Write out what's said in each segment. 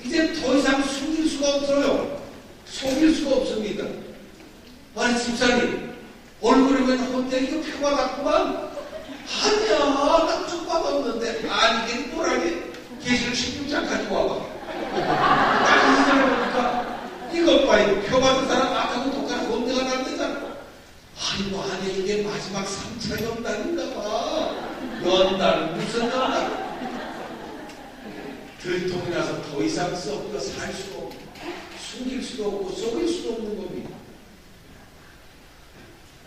이제 더 이상 숨길 수가 없어요. 속일 수가 없습니다. 아니 집사님 얼굴에 왜 혼내기가 표가 났구만. 아니야 나 쪽박 없는데. 아니 이게 뭐라니. 계시록 16장 가지고 와봐. 딱 보니까 이것 봐 이거 표 받은 사람 악하고 독한 혼내가 났대잖아. 아니 뭐 안에 이게 마지막 3차 연단인가 봐. 연단 무슨 연단. 들통이 나서 더 이상 썩고 살 수도 없고 숨길 수도 없고 속일 수도 없는 겁니다.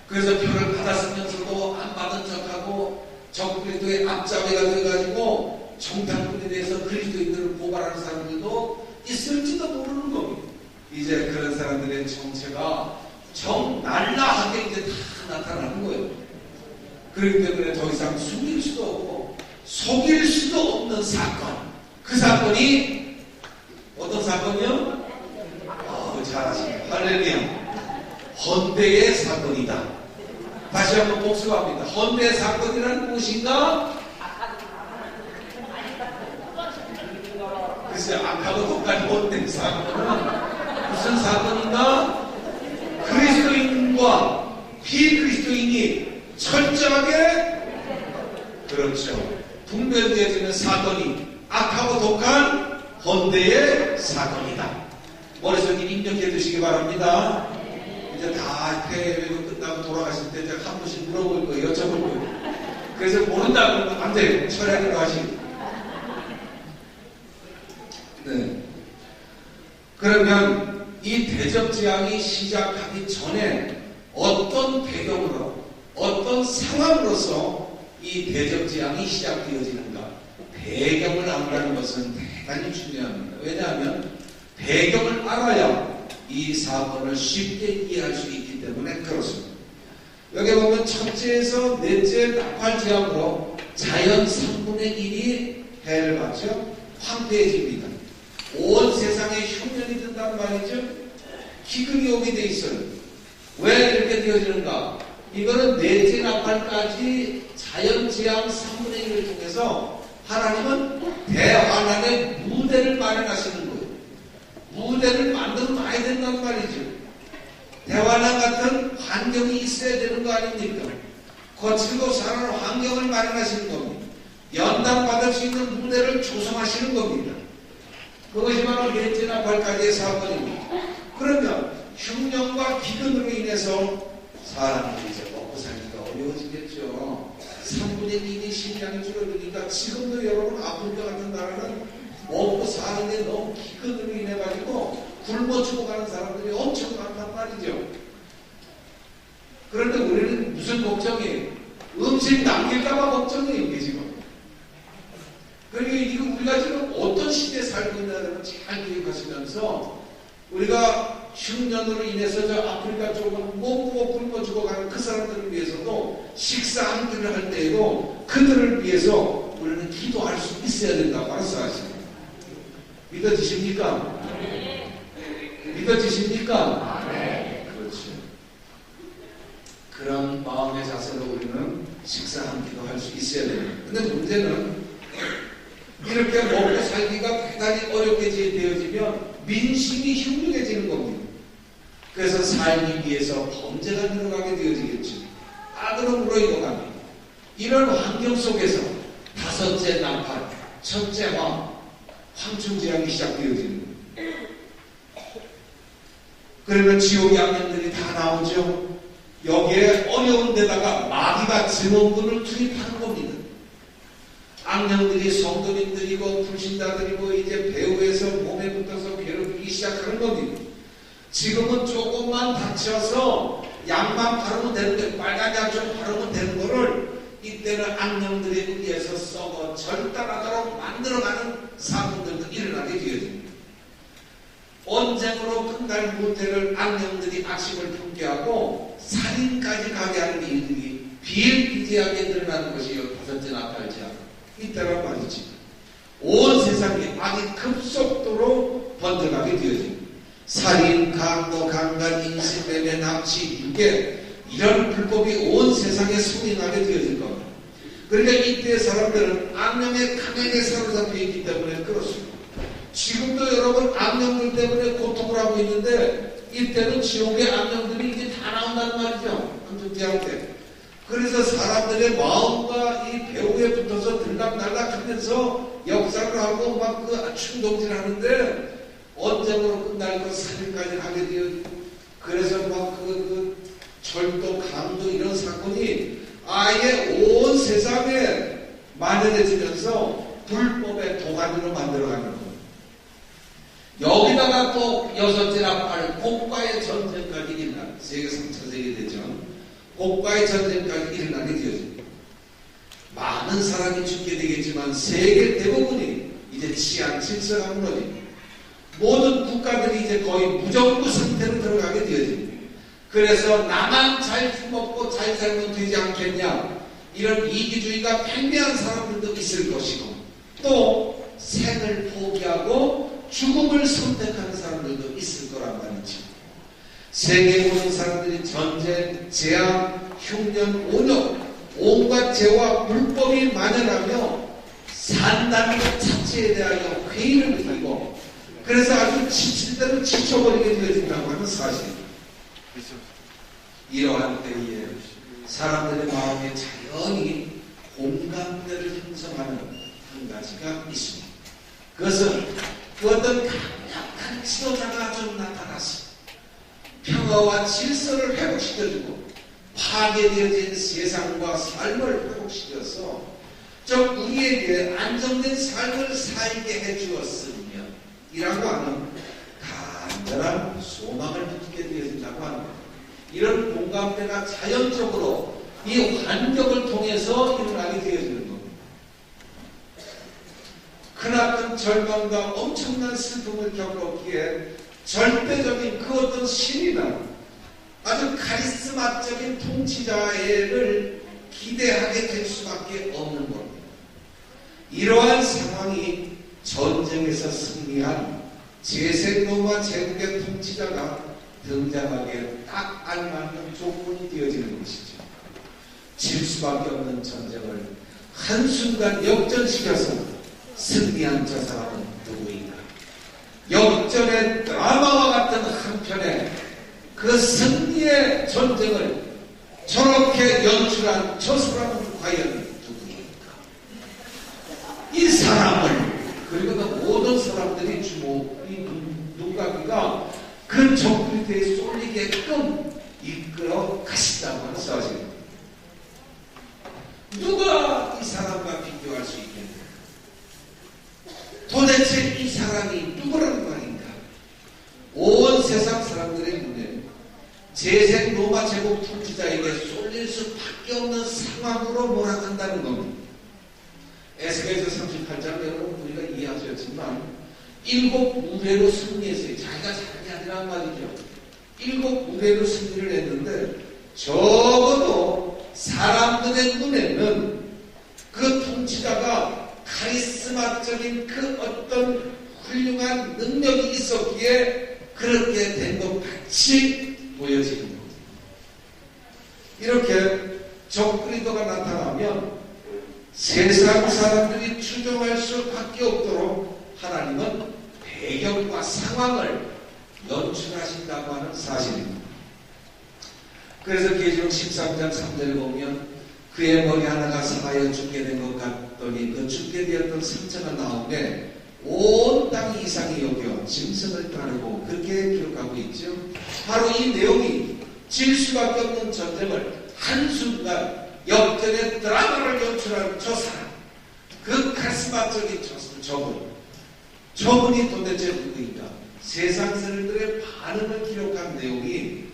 그래서 표를 받았으면서도 안 받은 척하고 적그리스도의 앞잡이가 되어가지고 정탐꾼에 대해서 그리스도인들을 고발하는 사람들도 있을지도 모르는 겁니다. 이제 그런 사람들의 정체가 정날라하게 이제 다 나타나는 거예요. 그렇기 때문에 더 이상 숨길 수도 없고 속일 수도 없는 사건. 그 사건이 어떤 사건이요? 잘하십니다. 할렐루야. 헌대의 사건이다. 다시 한번 복습합니다. 헌대의 사건이란 무엇인가? 글쎄 악하고 독한 헌대 사건은 무슨 사건인가? 그리스도인과 비그리스도인이 철저하게 그렇죠. 분별되어지는 사건이 악하고 독한 헌대의 사건이다. 머릿속에 입력해 두시기 바랍니다. 이제 다 폐회가 끝나고 돌아가실 때 제가 한 번씩 물어볼 거예요. 여쭤볼 거예요. 그래서 모른다 그러면 안 돼요. 철학으로 하시고. 네. 그러면 이 대접재앙이 시작하기 전에 어떤 배경으로 어떤 상황으로서 이 대접재앙이 시작되어지는가? 배경을 안다는 것은 대단히 중요합니다. 왜냐하면 배경을 알아야 이 사건을 쉽게 이해할 수 있기 때문에 그렇습니다. 여기 보면 첫째에서 넷째 나팔재앙으로 자연 3분의 1이 해를 받죠. 황폐해집니다. 온 세상에 흉년이 든단 말이죠. 기근이 오게 돼 있어요. 왜 이렇게 되어지는가? 이거는 넷째 나팔까지 자연재앙 3분의 1을 통해서 하나님은 대환란의 무대를 마련하시는 거예요. 무대를 만들어 놔야 된단 말이죠. 대환란 같은 환경이 있어야 되는 거 아닙니까? 거칠고 사는 환경을 마련하시는 겁니다. 연단받을 수 있는 무대를 조성하시는 겁니다. 그것이 바로 넷째 나팔까지의 사건입니다. 그러면 흉년과 기근으로 인해서 사람들이 이제 먹고 살기가 어려워지겠죠. 3분의 1이 식량이 줄어드니까 지금도 여러분 아프리카 같은 나라는 먹고 사는데 너무 기근으로 인해가지고 굶어 죽어가는 사람들이 엄청 많단 말이죠. 그런데 우리는 무슨 걱정이에요? 음식 남길까봐 걱정이에요, 이게 지금. 그러니까 이거 우리가 지금 어떤 시대에 살고 있냐를 잘 기억하시면서 우리가 흉년으로 인해서 저 아프리카 쪽은 못 보고 굶어 죽어가는 그 사람들을 위해서도 식사 한 끼를 할 때에도 그들을 위해서 우리는 기도할 수 있어야 된다고 말씀하십니다. 믿어지십니까? 믿어지십니까? 그렇죠. 그런 마음의 자세로 우리는 식사 한 끼도 할 수 있어야 됩니다. 근데 문제는 이렇게 먹고 살기가 대단히 어렵게 되어지면 민심이 흉흉해지는 겁니다. 그래서 살기 위해서 범죄가 늘어나게 되어지겠죠. 악으로 이어갑니다. 이런 환경 속에서 다섯째 나팔, 첫째 황충재앙이 시작되어집니다. 그러면 지옥의 악령들이 다 나오죠. 여기에 어려운 데다가 마귀가 증언군을 투입하는 겁니다. 악령들이 성도님들이고 불신자들이고 이제 배후에서 몸에 붙어서 괴롭히기 시작하는 겁니다. 지금은 조금만 다쳐서 약만 바르면 되는데 빨간 약 좀 바르면 되는 거를 이때는 악령들에 의해서 썩어 절단하도록 만들어가는 사건들도 일어나게 되어집니다. 언쟁으로 끝날 무태를 악령들이 악심을 품게 하고 살인까지 가게 하는 일들이 비일비재하게 늘어나는 것이요 다섯째 나팔재앙 이때란 말이지. 온 세상에 악이 급속도로 번져가게 되어집니다. 살인, 강도, 강간, 인신매매, 납치, 유괴 이런 불법이 온 세상에 성행하게 되어질 겁니다. 그러니까 이때 사람들은 악령의 강에게 사로잡혀 있기 때문에 그렇습니다. 지금도 여러분 악령들 때문에 고통을 하고 있는데 이때는 지옥의 악령들이 이제 다 나온다는 말이죠. 한정지할 때. 그래서 사람들의 마음과 이 배후에 붙어서 들락날락하면서 역사를 하고 막 그 충동질 하는데 언제로 끝날 것 살인까지 하게 되어지고 그래서 막 그 절도, 강도 이런 사건이 아예 온 세상에 만연해지면서 불법의 도가니로 만들어가는 거예요. 여기다가 또 여섯째 나팔 고가의 전쟁까지 일어나 세계 3차 세계대전 고가의 전쟁까지 일어나게 되어집니다. 많은 사람이 죽게 되겠지만 세계 대부분이 이제 치안 질서가 무너집니다. 모든 국가들이 이제 거의 무정부 상태로 들어가게 되어집니다. 그래서 나만 잘 먹고 잘 살면 되지 않겠냐 이런 이기주의가 팽배한 사람들도 있을 것이고 또 생을 포기하고 죽음을 선택하는 사람들도 있을 거란 말이죠. 세계에 모든 사람들이 전쟁, 재앙, 흉년, 오욕 온갖 죄와 불법이 만연하며 산다는 것 자체에 대하여 회의를 느끼고 그래서 아주 지칠 대로 지쳐버리게 되어진다고 하는 사실입니다. 이러한 때에 사람들의 마음에 자연히 공감대를 형성하는 한 가지가 있습니다. 그것은 그 어떤 강력한 지도자가 좀 나타나서 평화와 질서를 회복시켜주고 파괴되어진 세상과 삶을 회복시켜서 즉 우리에게 안정된 삶을 살게 해주었으며 이라고 하는 간절한 소망을 품게 되어진다고 합니다. 이런 공감대가 자연적으로 이 환경을 통해서 일어나게 되어지는 겁니다. 크나큰 절망과 엄청난 슬픔을 겪었기에 절대적인 그 어떤 신이나 아주 카리스마적인 통치자를 기대하게 될 수밖에 없는 겁니다. 이러한 상황이 전쟁에서 승리한 제세 로마 제국의 통치자가 등장하기에 딱 알맞는 조건이 되어지는 것이죠. 질 수밖에 없는 전쟁을 한순간 역전시켜서 승리한 저 사람은 누구인가? 역전의 드라마와 같은 한편의 그 승리의 전쟁을 저렇게 연출한 저 사람은 과연 누구인가? 이 사람을 그리고 그 모든 사람들이 주목이 눈가기가 그 적그리스도에 쏠리게끔 이끌어 가신다고 하는 사실입니다. 누가 이 사람과 비교할 수 있겠는가? 도대체 이 사람이 누구라는 말인가? 온 세상 사람들의 눈에 재생 로마 제국 통치자에게 쏠릴 수밖에 없는 상황으로 몰아간다는 겁니다. 에스겔서 38장 여러분 우리가 이해하셨지만 7무대로 승리했어요. 자기가 잘한 게 아니란 말이죠. 7무대로 승리를 했는데 적어도 사람들의 눈에는 그 통치자가 카리스마적인 그 어떤 훌륭한 능력이 있었기에 그렇게 된 것 같이 보여지는 겁니다. 이렇게 적그리스도가 나타나면 세상 사람들이 추종할 수밖에 없도록 하나님은 배경과 상황을 연출하신다고 하는 사실입니다. 그래서 계시록 13장 3절을 보면 그의 머리 하나가 상하여 죽게 된 것 같더니 그 죽게 되었던 상처가 나오는데 온 땅이 이상히 여겨 짐승을 따르고 그렇게 기록하고 있죠. 바로 이 내용이 질 수밖에 없는 전쟁을 한순간 역전의 드라마를 연출한 저 사람, 그 카리스마적인 저분이 도대체 누구인가? 세상 사람들의 반응을 기록한 내용이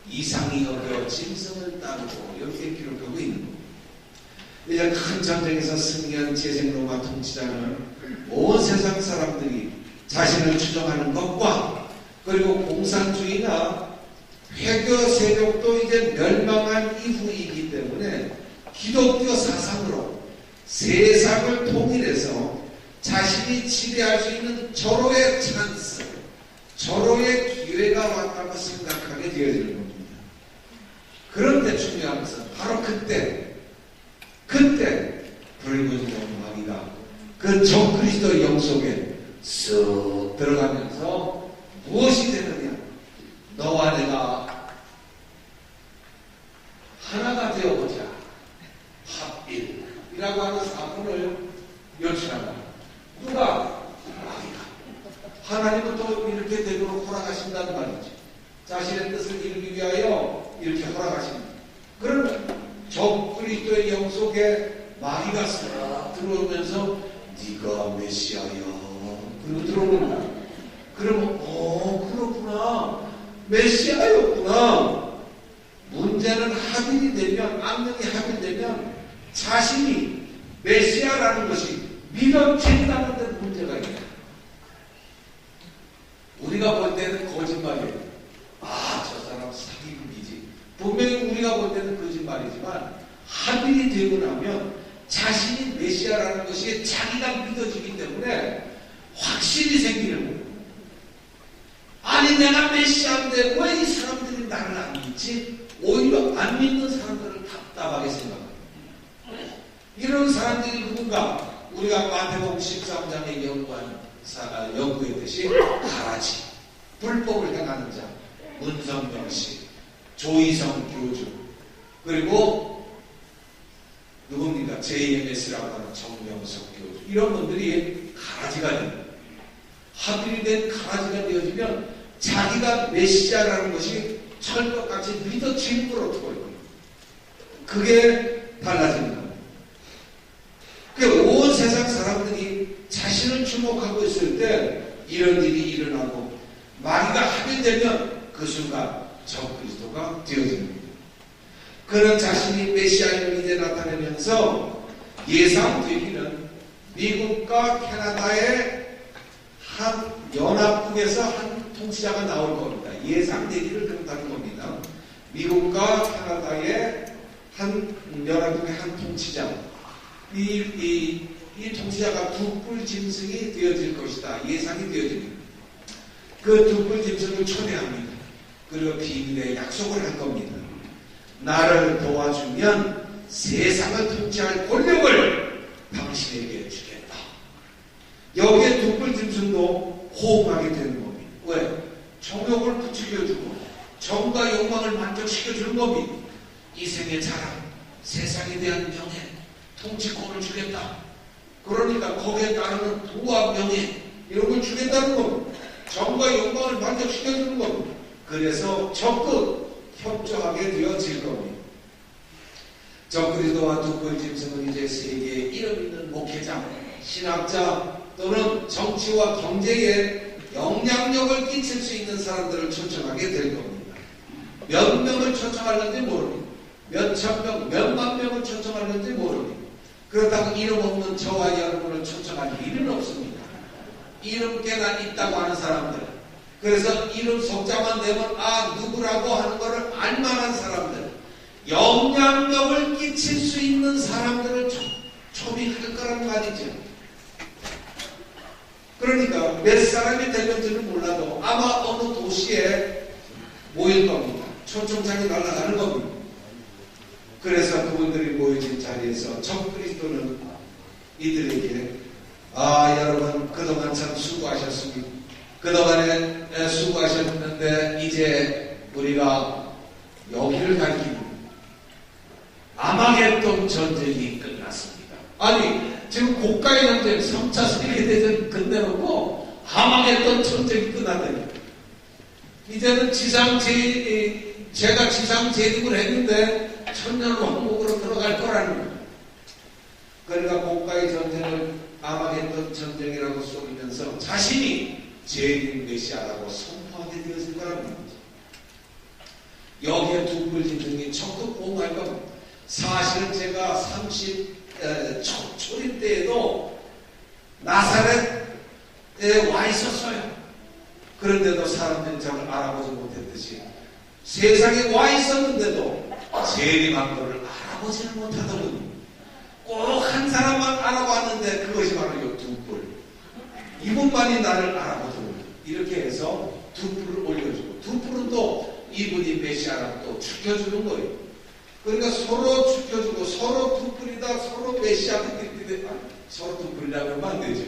이상이 여겨 짐승을 따르고 이렇게 기록하고 있는 겁니다. 이제 큰 전쟁에서 승리한 제생 로마 통치자는 온 세상 사람들이 자신을 추종하는 것과 그리고 공산주의나 회교 세력도 이제 멸망한 이후이기 때문에 기독교 사상으로 세상을 통일해서 자신이 지배할 수 있는 절호의 찬스, 절호의 기회가 왔다고 생각하게 되어지는 겁니다. 그런데 중요한 것은 바로 그때 브리고니온 마귀가 그 적그리스도 영속에 쓱 들어가면서 무엇이 되느냐? 너와 내가 하나가 되어보자. 합일이라고 하는 사건을 연출한다. 누가? 마귀가. 하나님은 또 이렇게 되도록 허락하신다는 말이죠. 자신의 뜻을 이루기 위하여 이렇게 허락하십니다. 그러면 적그리스도의 영 속에 마귀가 싹 들어오면서 네가 메시아야. 그리고 들어오는 거야. 그러면 그렇구나. 메시아였구나. 문제는 합일이 되면, 악령이 합일되면 자신이 메시아라는 것이 믿어진다는 데 문제가 있다. 우리가 볼 때는 거짓말이에요. 저 사람 사기꾼이지. 분명히 우리가 볼 때는 거짓말이지만 합일이 되고 나면 자신이 메시아라는 것이 자기가 믿어지기 때문에 확신이 생기는 거예요. 아니 내가 메시아인데 왜 이 사람들이 나를 안 믿지? 오히려 안 믿는 사람들을 답답하게 생각합니다. 이런 사람들이 누군가? 우리가 마태복음 13장에 연구했듯이 가라지, 불법을 행하는 자, 문성명씨, 조이성 교주, 그리고 누굽니까? JMS라고 하는 정명석 교주, 이런 분들이 가라지가 됩니다. 합일이 된 가라지가 되어지면 자기가 메시아라는 것이 철벽같이 믿어지는 걸 어떻게 해요? 그게 달라지는 겁니다. 온 세상 사람들이 자신을 주목하고 있을 때 이런 일이 일어나고 마귀가 합일되면 그 순간 적그리스도가 되어집니다. 그는 자신이 메시아임을 이제 나타내면서 예상되기는 미국과 캐나다의 한 연합국에서 한 통치자가 나올 겁니다. 예상되기를 그렇다는 겁니다. 미국과 캐나다의 한 연합국의 한 통치자, 이 통치자가 두뿔 짐승이 되어질 것이다. 예상이 되어집니다. 그 두뿔 짐승을 초대합니다. 그리고 비밀의 약속을 할 겁니다. 나를 도와주면 세상을 통치할 권력을 당신에게 주겠다. 여기에 두뿔 짐승도 호응하게 되는 겁니다. 왜? 정욕을 부추겨주고 정과 욕망을 만족시켜주는 겁니다. 이생의 자랑, 세상에 대한 명예, 통치권을 주겠다. 그러니까 거기에 따르는 부와 명예 이런 걸 주겠다는 겁니다. 정과 욕망을 만족시켜주는 겁니다. 그래서 적극 협조하게 되어질 겁니다. 적그리스도와 두뿔 짐승은 이제 세계에 이름 있는 목회자, 신학자 또는 정치와 경제에 영향력을 끼칠 수 있는 사람들을 초청하게 될 겁니다. 몇 명을 초청하는지 모릅니다. 몇 천 명, 몇만 명을 초청하는지 모릅니다. 그렇다고 이름 없는 저와 여러분을 초청할 일은 없습니다. 이름 꽤나 있다고 하는 사람들, 그래서 이름 속자만 내면 누구라고 하는 것을 알만한 사람들, 영향력을 끼칠 수 있는 사람들을 초빙할 거란 말이죠. 그러니까 몇 사람이 될는지는 몰라도 아마 어느 도시에 모일 겁니다. 초청장이 날아가는 겁니다. 그래서 그분들이 모여진 자리에서 적그리스도는 이들에게 여러분 그동안 참 수고하셨습니다. 그동안에 수고하셨는데 이제 우리가 여기를 갈 길입니다. 아마겟돈 전쟁이 끝났습니다. 아니 지금 고가의 전쟁 3차 세계대전 끝내놓고 아마겟돈 전쟁이 끝났다니까. 이제는 제가 지상 재림을 했는데 천년 왕국으로 들어갈 거라는 거예요. 그러니까 고가의 전쟁을 아마겟돈 전쟁이라고 쏘면서 자신이 재림 메시아라고 선포하게 되었을 거라는 거죠. 여기에 두뿔 짐승이 적극 호응할 겁니다. 사실은 제가 30 때에도 나사렛에 와 있었어요. 그런데도 사람들이 저를 알아보지 못했듯이 세상에 와 있었는데도 재림한 것을 알아보지를 못하더군요. 꼭 한 사람만 알아봤는데 그것이 바로 이 두뿔. 이분만이 나를 알아보더군요. 이렇게 해서 두뿔을 올려주고, 두뿔은 또 이분이 메시아라고 또 죽여주는 거예요. 그러니까 서로 죽여주고 서로 두뿔이다, 서로 메시아들끼리 서로 두뿔이라고 하면 안 되죠.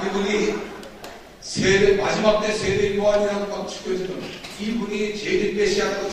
이분이 세대 마지막 때 세대 요한이라고 막 죽여지는 이분이 제일 메시아라고